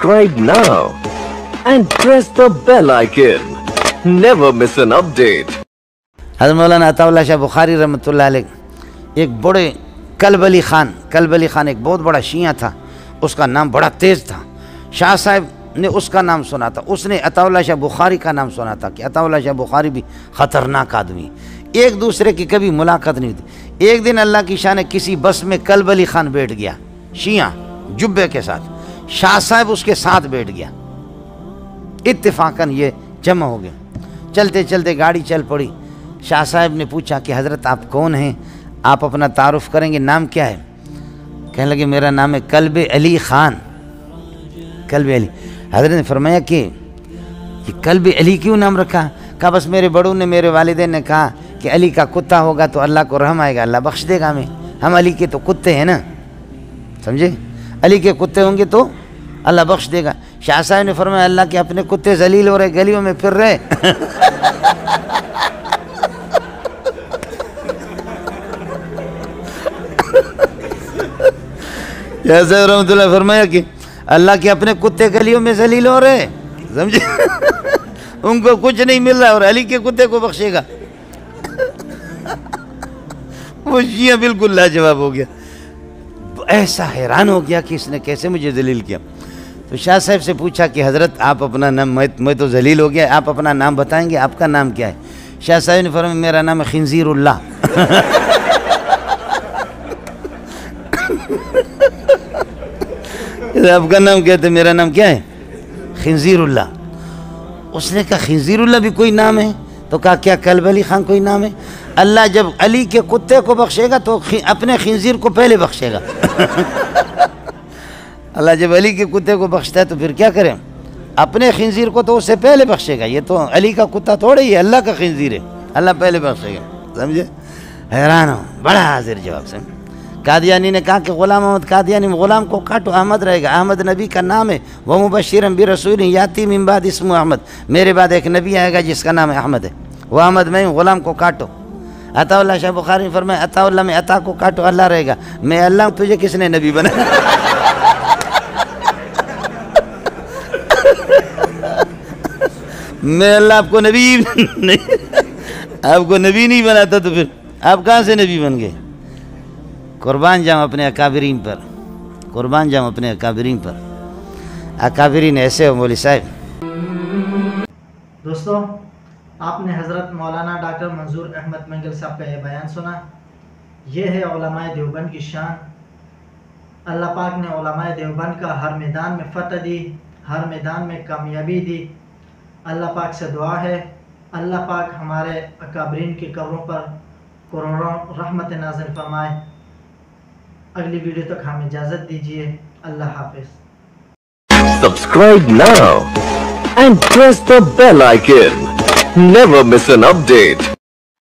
Subscribe now and press the bell icon. Never miss an update. حضرت مولانا عطا اللہ شاہ بخاری رحمۃ اللہ علیہ ایک بڑے کلب علی خان ایک بہت بڑا شیعہ تھا، اس کا نام بڑا تیز تھا۔ شاہ صاحب نے اس کا نام سنا تھا، اس نے عطا اللہ شاہ بخاری کا نام سنا تھا کہ عطا اللہ شاہ بخاری بھی خطرناک آدمی، ایک دوسرے کی کبھی ملاقات نہیں ہوتی۔ ایک دن اللہ کی شان کسی بس میں کلب علی خان بیٹھ گیا، شیعہ جبے کے ساتھ، شاہ صاحب اس کے ساتھ بیٹھ گیا، اتفاقاً یہ جمع ہو گیا۔ چلتے چلتے گاڑی چل پڑی، شاہ صاحب نے پوچھا کہ حضرت آپ کون ہیں، آپ اپنا تعارف کریں گے، نام کیا ہے؟ کہنے لگے میرا نام ہے کلب علی خان۔ کلب علی، حضرت نے فرمایا کہ یہ کلب علی کیوں نام رکھا؟ کہا بس میرے بڑوں نے، میرے والدین نے کہا کہ علی کا کتا ہوگا تو اللہ کو رحم آئے گا، اللہ بخش دے گا ہمیں، ہم علی کے تو کتے ہیں نا، سمجھے؟ علی کے کتے ہوں گے تو اللہ بخش دے گا۔ شاہ صاحب نے فرمایا اللہ کے اپنے کتے ذلیل ہو رہے، گلیوں میں پھر رہے۔ شاہ صاحب رحمۃ اللہ فرمایا کہ اللہ کے اپنے کتے گلیوں میں ذلیل ہو رہے، سمجھے؟ ان کو کچھ نہیں مل رہا اور علی کے کتے کو بخشے گا۔ وہ شیعہ بالکل لاجواب ہو گیا، ایسا حیران ہو گیا کہ اس نے کیسے مجھے ذلیل کیا۔ تو شاہ صاحب سے پوچھا کہ حضرت آپ اپنا نام، میں تو ذلیل ہو گیا، آپ اپنا نام بتائیں گے، آپ کا نام کیا ہے؟ شاہ صاحب نے فرمایا میرا نام ہے خنزیر اللہ۔ آپ کا نام کہتے میرا نام کیا ہے؟ خنزیر اللہ۔ اس نے کہا خنزیر اللہ بھی کوئی نام ہے؟ تو کہا کیا کلب علی خان کوئی نام ہے؟ اللہ جب علی کے کتے کو بخشے گا تو اپنے خنزیر کو پہلے بخشے گا۔ اللہ جب علی کے کتے کو بخشتا ہے تو پھر کیا کریں؟ اپنے خنزیر کو تو اس سے پہلے بخشے گا، یہ تو علی کا کتا تھوڑے ہی اللہ کا خنزیر ہے، اللہ پہلے بخشے گا، سمجھے؟ حیران ہو، بڑا حاضر جواب سے۔ قادیانی نے کہا کہ غلام احمد قادیانی، غلام کو کاٹو، احمد رہے گا، احمد نبی کا نام ہے، وہ مبشرا برسول یاتی من بعد اسمہ احمد، میرے بعد ایک نبی آئے گا جس کا نام احمد ہے، وہ احمد میں ہوں، غلام کو کاٹو۔ عطا اللہ شاہ بخاری نے فرمایا عطا اللہ میں عطا کو کاٹو، اللہ رہے گا، میں اللہ ہوں، تجھے کس نے نبی بنا؟ میں اللہ آپ کو نبی نہیں، آپ کو نبی نہیں بناتا تو پھر آپ کہاں سے نبی بن گئے؟ قربان جاؤں اپنے اکابرین پر، قربان جاؤں اپنے اکابرین پر، اکابرین ایسے ہو مولوی صاحب۔ دوستو، آپ نے حضرت مولانا ڈاکٹر منظور احمد منگل صاحب کا یہ بیان سنا۔ یہ ہے علماء دیوبند کی شان۔ اللہ پاک نے علماء دیوبند کا ہر میدان میں فتح دی، ہر میدان میں کامیابی دی۔ اللہ پاک سے دعا ہے اللہ پاک ہمارے اکابرین کی قبروں پر کروڑوں رحمت نازل فرمائے۔ اگلی ویڈیو تک ہمیں اجازت دیجیے، اللہ حافظ۔ Subscribe now and press the bell icon. Never miss an update.